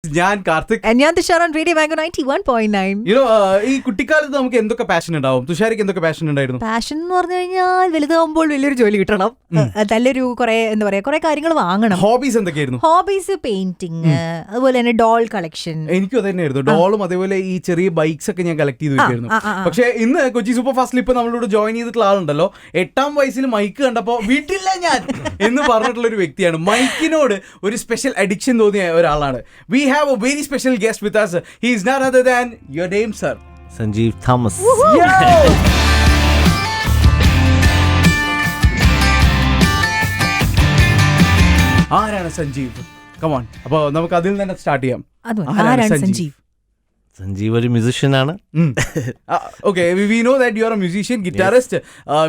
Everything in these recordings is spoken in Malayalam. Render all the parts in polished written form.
ഞാൻ കാർത്തിക് ഞാൻ തുഷാർ on Radio Mango 91.9. ഈ കുട്ടിക്കാലത്ത് നമുക്ക് എന്തൊക്കെ പാഷൻ ഉണ്ടാവും? തുഷാരിക്ക് എന്തൊക്കെ പാഷൻ ഉണ്ടായിരുന്നു? പാഷൻ എന്ന് പറഞ്ഞു കഴിഞ്ഞാൽ വലുതാവുമ്പോൾ വലിയൊരു ജോലി കിട്ടണം, നല്ലൊരു കുറെ കാര്യങ്ങൾ വാങ്ങണം. ഹോബീസ് എന്തൊക്കെയായിരുന്നു? ഹോബീസ് പെയിന്റിങ്, അതുപോലെ തന്നെ ഡോൾ കളക്ഷൻ. എനിക്കും അത് തന്നെയായിരുന്നു. ഡോളും അതേപോലെ ഈ ചെറിയ ബൈക്സ് ഒക്കെ ഞാൻ കളക്ട് ചെയ്ത് വെക്കായിരുന്നു. പക്ഷെ ഇന്ന് കൊച്ചി സൂപ്പർ ഫാസ്റ്റിൽ ഇപ്പൊ നമ്മളോട് ജോയിൻ ചെയ്തിട്ടുള്ള ആളുണ്ടല്ലോ, 8ാം വയസ്സിൽ മൈക്ക് കണ്ടപ്പോ വീട്ടില്ല ഞാൻ എന്ന് പറഞ്ഞിട്ടുള്ള ഒരു വ്യക്തിയാണ്. മൈക്കിനോട് ഒരു സ്പെഷ്യൽ അഡിക്ഷൻ തോന്നിയ ഒരാളാണ്. We have a very special guest with us. He is none other than your name, sir. Sanjeev Thomas. ആരാണ് സഞ്ജീവ്? കമോൺ, അപ്പോൾ നമുക്ക് അതിൽ തന്നെ സ്റ്റാർട്ട് ചെയ്യാം. ആരാണ് സഞ്ജീവ്? സഞ്ജീവ് ഒരു മ്യൂസിഷ്യൻ ആണ്. Okay, we know that you are a musician, guitarist,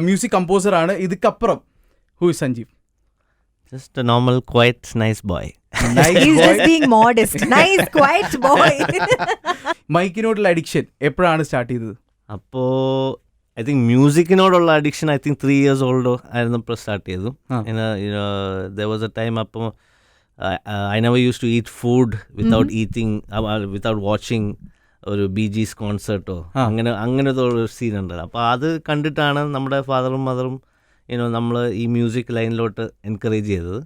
music composer ആണ്. ഇതിക്കപ്പുറം who is Sanjeev? Just a normal, quiet, nice boy. He's just being modest. Nice, quiet boy. മൈക്കിനോടുള്ള അഡിക്ഷൻ എപ്പോഴാണ് സ്റ്റാർട്ട് ചെയ്തത്? അപ്പോൾ ഐ തിങ്ക് മ്യൂസിക്കിനോടുള്ള addiction I think 3 years old ആയിരുന്നപ്പോൾ സ്റ്റാർട്ട് ചെയ്തു. There was a time അപ്പോൾ I never used to eat food without eating, without watching ഒരു ബി.ജീസ് കോൺസേർട്ടോ അങ്ങനത്തെ ഒരു സീൻ ഉണ്ടല്ലോ. അപ്പോൾ അത് കണ്ടിട്ടാണ് നമ്മുടെ ഫാദറും മദറും നമ്മൾ ഈ മ്യൂസിക് ലൈനിലോട്ട് എൻകറേജ് ചെയ്തത്.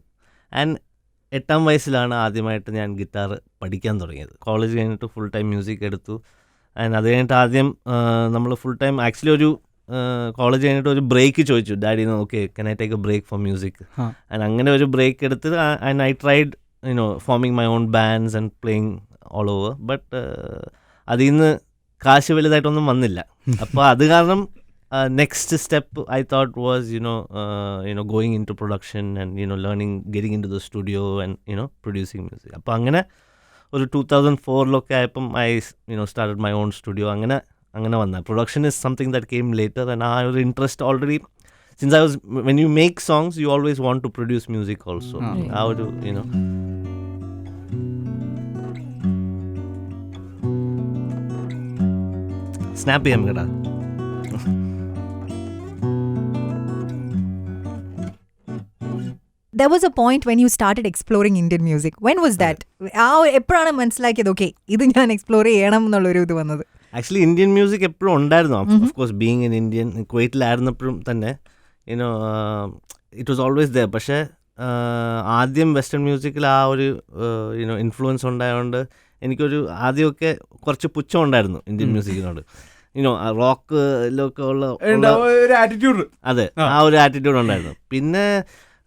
ആൻഡ് 8ാം വയസ്സിലാണ് ആദ്യമായിട്ട് ഞാൻ ഗിറ്റാർ പഠിക്കാൻ തുടങ്ങിയത്. കോളേജ് കഴിഞ്ഞിട്ട് ഫുൾ ടൈം മ്യൂസിക് എടുത്തു. ആൻഡ് അത് കഴിഞ്ഞിട്ട് ആദ്യം നമ്മൾ ഫുൾ ടൈം ആക്ച്വലി ഒരു കോളേജ് കഴിഞ്ഞിട്ട് ഒരു ബ്രേക്ക് ചോദിച്ചു ഡാഡിന്ന്, okay can I take a break for music? And അങ്ങനെ ഒരു ബ്രേക്ക് എടുത്ത് and I tried forming my own bands and playing all over. But അതിൽ നിന്ന് കാശ് വലുതായിട്ടൊന്നും വന്നില്ല. അപ്പോൾ അത് കാരണം next step I thought was going into production and learning, getting into the studio and producing music. അപ്പോൾ അങ്ങനെ ഒരു 2004 ആയപ്പം I started my own studio. അങ്ങനെ വന്ന production is something that came later, and I was interest already since I was, when you make songs you always want to produce music also. ആ ഒരു സ്നാപ്പ് ചെയ്യാം കേട്ടാ. There was a point when you started exploring Indian music. When was that? എപ്പോഴാണ് മനസ്സിലാക്കിയത് ഓക്കെ ഇത് ഞാൻ എക്സ്പ്ലോർ ചെയ്യണം എന്നുള്ളൊരു ഇത് വന്നത്? ആക്ച്വലി ഇന്ത്യൻ മ്യൂസിക് എപ്പോഴും ഉണ്ടായിരുന്നു. Of course being in Indian, കുവൈറ്റിലായിരുന്നപ്പോഴും തന്നെ ഇറ്റ് വാസ് ഓൾവേസ് ദെയർ. പക്ഷേ ആദ്യം വെസ്റ്റേൺ മ്യൂസിക്കിൽ ആ ഒരു ഇൻഫ്ലുവൻസ് ഉണ്ടായതുകൊണ്ട് എനിക്കൊരു ആദ്യമൊക്കെ കുറച്ച് പുച്ഛം ഉണ്ടായിരുന്നു ഇന്ത്യൻ മ്യൂസിക്കിനോട്. റോക്കിലൊക്കെ ഉള്ള ആറ്റിറ്റ്യൂഡ്, അതെ, ആ ഒരു ആറ്റിറ്റ്യൂഡ് ഉണ്ടായിരുന്നു. പിന്നെ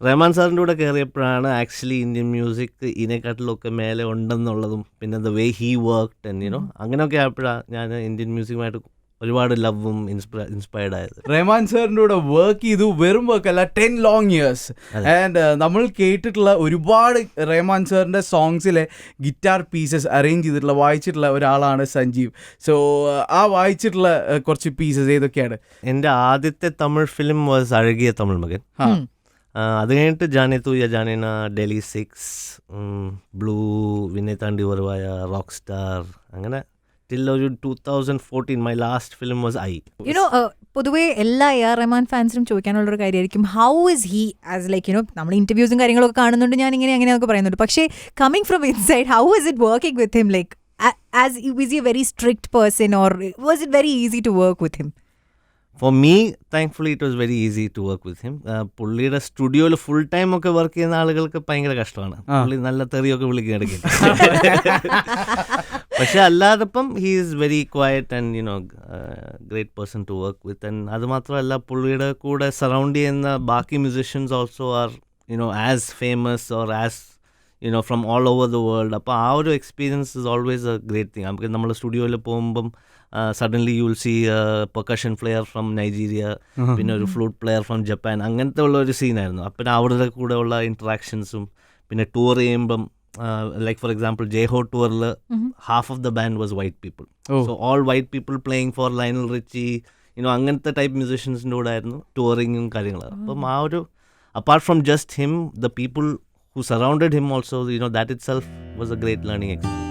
റഹ്മാൻ സാറിൻ്റെ കൂടെ കയറിയപ്പോഴാണ് ആക്ച്വലി ഇന്ത്യൻ മ്യൂസിക് ഇതിനെക്കാട്ടിലൊക്കെ മേലെ ഉണ്ടെന്നുള്ളതും പിന്നെ the way he worked and അങ്ങനെയൊക്കെ ആയപ്പോഴാണ് ഞാൻ ഇന്ത്യൻ മ്യൂസിക്കുമായിട്ട് ഒരുപാട് ലവും ഇൻസ്പയർഡ് ആയത്. റഹ്മാൻ സാറിൻ്റെ കൂടെ വർക്ക് ചെയ്തു, വെറും വർക്ക് അല്ല, 10 long years. ആൻഡ് നമ്മൾ കേട്ടിട്ടുള്ള ഒരുപാട് റഹ്മാൻ സാറിൻ്റെ സോങ്സിലെ ഗിറ്റാർ പീസസ് അറേഞ്ച് ചെയ്തിട്ടുള്ള വായിച്ചിട്ടുള്ള ഒരാളാണ് സഞ്ജീവ്. സോ ആ വായിച്ചിട്ടുള്ള കുറച്ച് പീസസ് ഏതൊക്കെയാണ്? എൻ്റെ ആദ്യത്തെ തമിഴ് ഫിലിം വാസ് അഴകിയ തമിഴ് മകൻ. അത് കഴിഞ്ഞിട്ട് ജാനെ തൂ യാ ജാനേന, ഡൽഹി 6, ബ്ലൂ, വിനയ് താണ്ടി വരുവായ, റോക്സ്റ്റാർ, അങ്ങനെ ടിൽ ഒരു 2014 my last film was I. പൊതുവേ എല്ലാ AR റഹ്മാൻ ഫാൻസിനും ചോദിക്കാനുള്ളൊരു കാര്യമായിരിക്കും, how is he as like നമ്മൾ ഇന്റർവ്യൂസും കാര്യങ്ങളൊക്കെ കാണുന്നുണ്ട്, ഞാൻ അങ്ങനെയൊക്കെ പറയുന്നുണ്ട്. പക്ഷേ coming from inside, how is it working with him? Like as is he A very strict person or was it very easy to work with him? For me thankfully it was very easy to work with him. പുള്ളിയുടെ സ്റ്റുഡിയോയിൽ ഫുൾ ടൈം ഒക്കെ വർക്ക് ചെയ്യുന്ന ആളുകൾക്ക് ഭയങ്കര കഷ്ടമാണ്. പുള്ളി നല്ല തെറിയൊക്കെ വിളിക്കുക ഇടയ്ക്ക്. പക്ഷെ അല്ലാതപ്പം he is very quiet and great person to work with. And അത് മാത്രമല്ല, പുള്ളിയുടെ കൂടെ സറൗണ്ട് ചെയ്യുന്ന ബാക്കി musicians also are as famous or as from all over the world. അപ്പോൾ ആ ഒരു experience is always a great thing. നമുക്ക് നമ്മൾ സ്റ്റുഡിയോയിൽ പോകുമ്പം suddenly you will see percussion player from Nigeria, പിന്നെ ഒരു ഫ്ലൂട്ട് പ്ലെയർ ഫ്രം ജപ്പാൻ, അങ്ങനത്തെ ഉള്ള ഒരു സീനായിരുന്നു. അപ്പം അവരുടെ കൂടെ ഉള്ള ഇൻട്രാക്ഷൻസും പിന്നെ ടൂർ ചെയ്യുമ്പം ലൈക്ക് ഫോർ എക്സാമ്പിൾ ജയ്ഹോ ടൂറിൽ half of the band was white people. So all white people playing for Lionel Richie, അങ്ങനത്തെ ടൈപ്പ് മ്യൂസിഷ്യൻസിൻ്റെ കൂടെ ആയിരുന്നു ടൂറിങ്ങും കാര്യങ്ങളും. അപ്പം ആ ഒരു apart from just him, the people who surrounded him also, that itself was a great learning experience.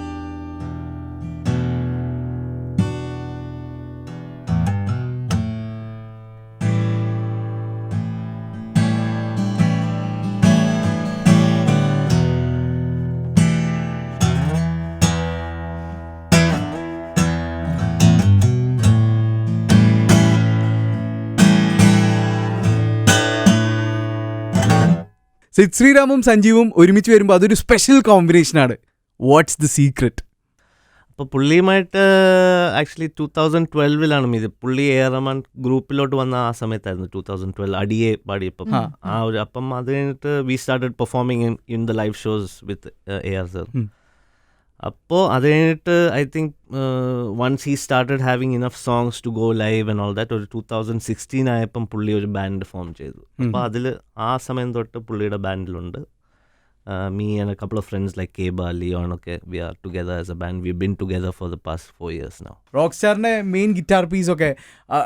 Sid ശ്രീറാമും സഞ്ജീവും ഒരുമിച്ച് വരുമ്പോൾ അതൊരു സ്പെഷ്യൽ കോമ്പിനേഷനാണ്. What's the secret? അപ്പോൾ പുള്ളിയുമായിട്ട് ആക്ച്വലി 2012 ഇത് പുള്ളി റഹ്മാൻ ഗ്രൂപ്പിലോട്ട് വന്ന ആ സമയത്തായിരുന്നു. 2012 അടിയെ പാടിയപ്പം ആ ഒരു അപ്പം അത് കഴിഞ്ഞിട്ട് we started performing in the live shows with AR sir. അപ്പോൾ അത് കഴിഞ്ഞിട്ട് I think once he started having enough songs to go live and all that ഒരു 2016 ആയപ്പം പുള്ളി ഒരു ബാൻഡ് ഫോം ചെയ്തു. അപ്പോൾ അതിൽ ആ സമയം തൊട്ട് പുള്ളിയുടെ ബാൻഡിലുണ്ട്. Me and a couple of friends like Keba, Leon, okay, we are together as a band. We've been together for the past 4 years now. റോക്സ്റ്റാറിൻ്റെ മെയിൻ ഗിറ്റാർ പീസൊക്കെ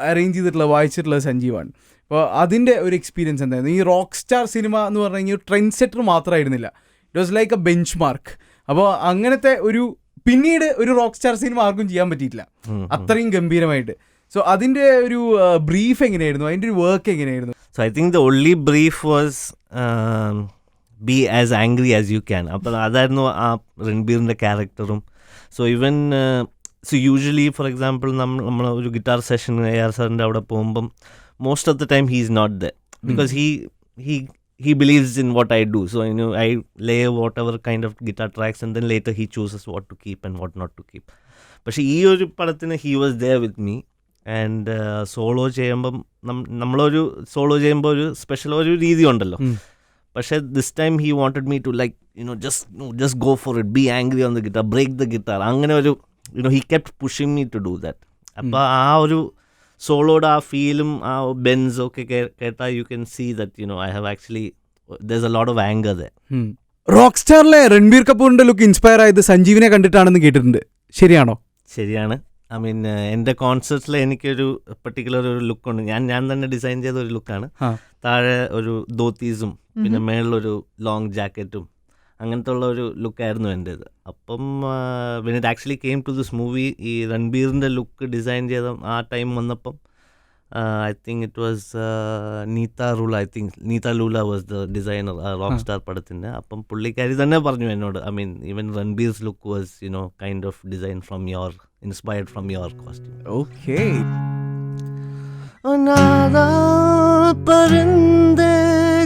അറേഞ്ച് ചെയ്തിട്ടുള്ള വായിച്ചിട്ടുള്ളത് സഞ്ജീവാണ്. അപ്പോൾ അതിൻ്റെ ഒരു എക്സ്പീരിയൻസ് എന്തായിരുന്നു? ഈ റോക്ക് സ്റ്റാർ സിനിമ എന്ന് പറഞ്ഞു കഴിഞ്ഞാൽ ട്രെൻഡ് സെറ്റർ മാത്രമായിരുന്നില്ല, it was like a benchmark. അപ്പോൾ അങ്ങനത്തെ ഒരു പിന്നീട് ഒരു റോക്ക് സ്റ്റാർ സിനിമ ആർക്കും ചെയ്യാൻ പറ്റിയിട്ടില്ല അത്രയും ഗംഭീരമായിട്ട്. സോ അതിൻ്റെ ഒരു ബ്രീഫ് എങ്ങനെയായിരുന്നു, അതിൻ്റെ ഒരു വർക്ക് എങ്ങനെയായിരുന്നു? So I think the only brief was be as angry as you can. അപ്പോൾ അതായിരുന്നു ആ രൺബീറിൻ്റെ ക്യാരക്ടറും. So even so usually for example നമ്മൾ ഒരു ഗിറ്റാർ സെഷൻ AR സാറിൻ്റെ അവിടെ പോകുമ്പം most of the time he is not the because he believes in what I do. So I lay whatever kind of guitar tracks and then later he chooses what to keep and what not to keep. പക്ഷേ ഈ ഒരു പടത്തിന് he was there with me. And solo ചെയ്യുമ്പം നമ്മളൊരു സോളോ ചെയ്യുമ്പോൾ ഒരു സ്പെഷ്യൽ ഒരു രീതി ഉണ്ടല്ലോ. പക്ഷേ this time he wanted me to like just go for it, be angry on the guitar, break the guitar. അങ്ങനെ ഒരു he kept pushing me to do that. അപ്പോൾ ആ ഒരു സോളോയുടെ ആ ഫീലും ആ ബെൻസ് ഒക്കെ കേട്ടാൽ you can see that I have actually there's a lot of anger there. Rock സ്റ്റാറിലെ രൺബീർ കപൂറിൻ്റെ ലുക്ക് ഇൻസ്പയർ ആയത് സഞ്ജീവിനെ കണ്ടിട്ടാണെന്ന് കേട്ടിട്ടുണ്ട്, ശരിയാണോ? ശരിയാണ്. ഐ മീൻ എൻ്റെ കോൺസെർട്സിൽ എനിക്കൊരു പെർട്ടിക്കുലർ ഒരു ലുക്കുണ്ട്. ഞാൻ തന്നെ ഡിസൈൻ ചെയ്ത ഒരു ലുക്കാണ്. താഴെ ഒരു ധോത്തീസും പിന്നെ മേളിലൊരു ലോങ് ജാക്കറ്റും അങ്ങനത്തെ ഉള്ള ഒരു ലുക്കായിരുന്നു എൻ്റേത്. അപ്പം when it actually came to this movie ഈ രൺബീറിൻ്റെ ലുക്ക് ഡിസൈൻ ചെയ്ത ആ ടൈം വന്നപ്പം I think it was Neeta Lulla was the designer rock star പടത്തിൻ്റെ. അപ്പം പുള്ളിക്കാരി തന്നെ പറഞ്ഞു എന്നോട്, I mean even Ranbir's look was kind of design from your inspired from your costume. Okay. Anada parinde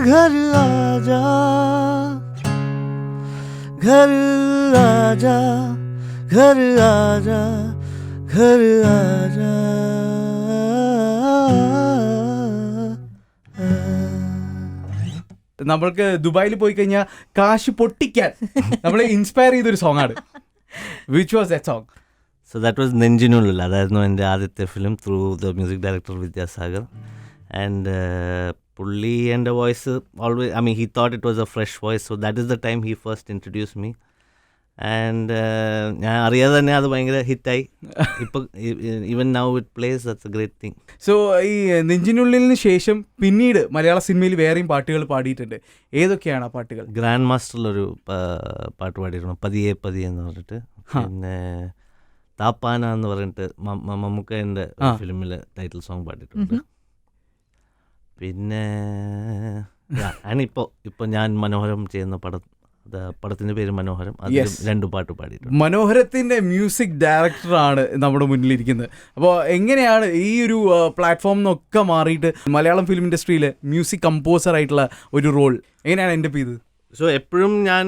ghar aaja, ghar aaja, ghar aaja, ghar aaja. നമ്മൾക്ക് ദുബായിൽ പോയി കഴിഞ്ഞാൽ കാശ് പൊട്ടിക്കാൻ നമ്മളെ ഇൻസ്പയർ ചെയ്തൊരു സോങ്ങാണ്. Which was that song? So that was നെഞ്ചിനുള്ളിൽ. അതായിരുന്നു എൻ്റെ ആദ്യത്തെ film through the music director Vidyasagar. And പുള്ളി എൻ്റെ voice always I mean he thought it was a fresh voice. So that is the time he first introduce me. And ഞാൻ അറിയാതെ തന്നെ അത് ഭയങ്കര ഹിറ്റായി. ഇപ്പം even now it plays, that's a great thing. So ഈ നെഞ്ചിനുള്ളിലിന് ശേഷം പിന്നീട് മലയാള സിനിമയിൽ വേറെയും പാട്ടുകൾ പാടിയിട്ടുണ്ട്. ഏതൊക്കെയാണ് ആ പാട്ടുകൾ? ഗ്രാൻഡ് മാസ്റ്ററിലൊരു പാട്ട് പാടിയിരുന്നു, പതിയെ പതിയെ എന്ന് പറഞ്ഞിട്ട്. പിന്നെ താപ്പാന എന്ന് പറഞ്ഞിട്ട് മമ്മൂക്കേൻ്റെ ഫിലിമിൽ ടൈറ്റിൽ സോങ് പാടിയിട്ടുണ്ട്. പിന്നെ ഇപ്പോൾ ഞാൻ മനോഹരം ചെയ്യുന്ന പടത്തിൻ്റെ പേര് മനോഹരം, അത് 2 പാട്ട് പാടിയിട്ടുണ്ട്. മനോഹരത്തിൻ്റെ മ്യൂസിക് ഡയറക്ടറാണ് നമ്മുടെ മുന്നിലിരിക്കുന്നത്. അപ്പോൾ എങ്ങനെയാണ് ഈ ഒരു പ്ലാറ്റ്ഫോം എന്നൊക്കെ മാറിയിട്ട് മലയാളം ഫിലിം ഇൻഡസ്ട്രിയിൽ മ്യൂസിക് കമ്പോസർ ആയിട്ടുള്ള ഒരു റോൾ എങ്ങനെയാണ് എൻ്റെ ചെയ്തത്? സോ എപ്പോഴും ഞാൻ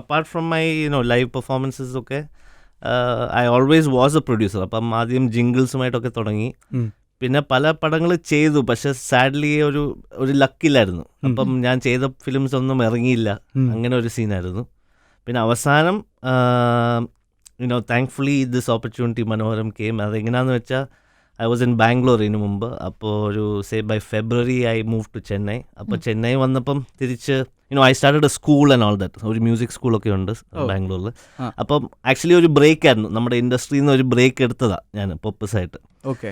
apart from my live performances ഒക്കെ I always was a producer. അപ്പം ആദ്യം ജിംഗിൾസുമായിട്ടൊക്കെ തുടങ്ങി. പിന്നെ പല പടങ്ങൾ ചെയ്തു, പക്ഷെ സാഡ്ലി ഒരു ലക്കില്ലായിരുന്നു. അപ്പം ഞാൻ ചെയ്ത ഫിലിംസ് ഒന്നും ഇറങ്ങിയില്ല, അങ്ങനെ ഒരു സീനായിരുന്നു. പിന്നെ അവസാനം താങ്ക്ഫുള്ളി ദിസ് ഓപ്പർച്യൂണിറ്റി മനോഹരം കെയിം. അതെങ്ങനെയാണെന്ന് വെച്ചാൽ ഐ വാസ് ഇൻ ബാംഗ്ലൂർ ഇതിനു മുമ്പ്. അപ്പോൾ ഒരു by February I move to Chennai. അപ്പോൾ ചെന്നൈ വന്നപ്പം തിരിച്ച് I started a school and all that. ഒരു മ്യൂസിക് സ്കൂളൊക്കെ ഉണ്ട് ബാംഗ്ലൂരിൽ. അപ്പം ആക്ച്വലി ഒരു ബ്രേക്ക് ആയിരുന്നു, നമ്മുടെ ഇൻഡസ്ട്രിയിൽ നിന്ന് ഒരു ബ്രേക്ക് എടുത്തതാണ് ഞാൻ പർപ്പസായിട്ട്. ഓക്കെ.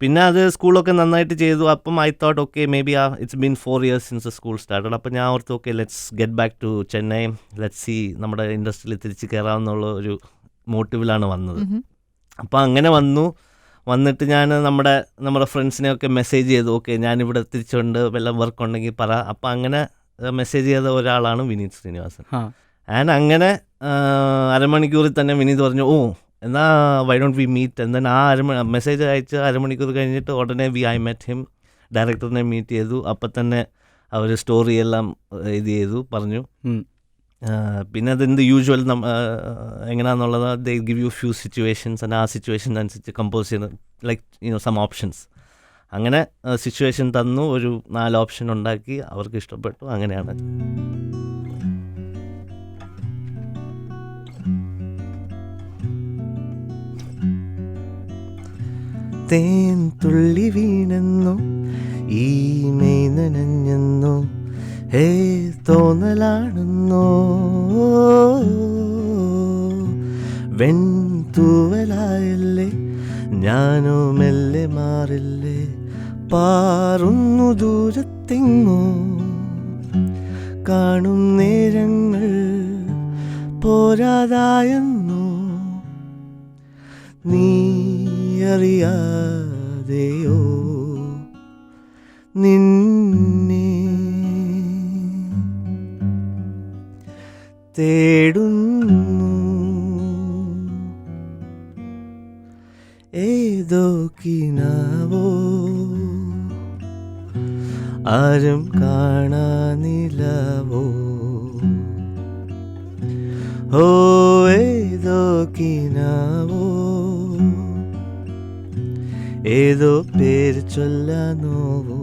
പിന്നെ അത് സ്കൂളൊക്കെ നന്നായിട്ട് ചെയ്തു. അപ്പം I thought okay maybe it's been 4 years since school started. അപ്പം ഞാൻ ഓർത്ത് okay let's get back to Chennai, let's see നമ്മുടെ ഇൻഡസ്ട്രിയിൽ തിരിച്ച് കയറാമെന്നുള്ള ഒരു മോട്ടീവിലാണ് വന്നത്. അപ്പം അങ്ങനെ വന്നിട്ട് ഞാൻ നമ്മുടെ ഫ്രണ്ട്സിനെയൊക്കെ മെസ്സേജ് ചെയ്തു, ഓക്കെ ഞാനിവിടെ തിരിച്ചുകൊണ്ട് വല്ല വർക്ക് ഉണ്ടെങ്കിൽ പറ. അപ്പം അങ്ങനെ മെസ്സേജ് ചെയ്ത ഒരാളാണ് വിനീത് ശ്രീനിവാസൻ. ആൻഡ് അങ്ങനെ അരമണിക്കൂറിൽ തന്നെ വിനീത് പറഞ്ഞു, ഓ എന്നാൽ വൈ ഡോണ്ട് വി മീറ്റ്. എന്നാൽ ആ മെസ്സേജ് അയച്ച് അരമണിക്കൂർ കഴിഞ്ഞിട്ട് ഉടനെ ഐ മെറ്റ് ഹിം, ഡയറക്ടറിനെ മീറ്റ് ചെയ്തു. അപ്പം തന്നെ അവർ സ്റ്റോറിയെല്ലാം ഇത് ചെയ്തു പറഞ്ഞു. ഉം. പിന്നെ അതെന്ത് യൂഷ്വൽ എങ്ങനെയാണെന്നുള്ളത് ദേ give you few situations and ആ സിറ്റുവേഷൻ അനുസരിച്ച് കമ്പോസ് ചെയ്യുന്ന ലൈക്ക് സം ഓപ്ഷൻസ്. അങ്ങനെ സിറ്റുവേഷൻ തന്നു, ഒരു 4 ഓപ്ഷൻ ഉണ്ടാക്കി, അവർക്ക് ഇഷ്ടപ്പെട്ടു, അങ്ങനെയാണ്. തേൻ തുള്ളി വീണെന്നു ഈ മെയ് നനഞ്ഞെന്നു ഹേ തോന്നലാണെന്നോ വെൺതൂവലായല്ലേ ഞാനോ മെല്ലെ മാറില്ലേ പാറുന്നു ദൂരത്തെങ്ങോ കാണും നേരങ്ങൾ പോരാതായെന്നോ നീ അറിയാതെയോ നിന്നെ തേടുന്നു ഏതോ കിനാവോ ആരും കാണാനിലവോ ഓ ഏതോ കിനാവോ ഏതോ പേര് ചൊല്ലാനോവോ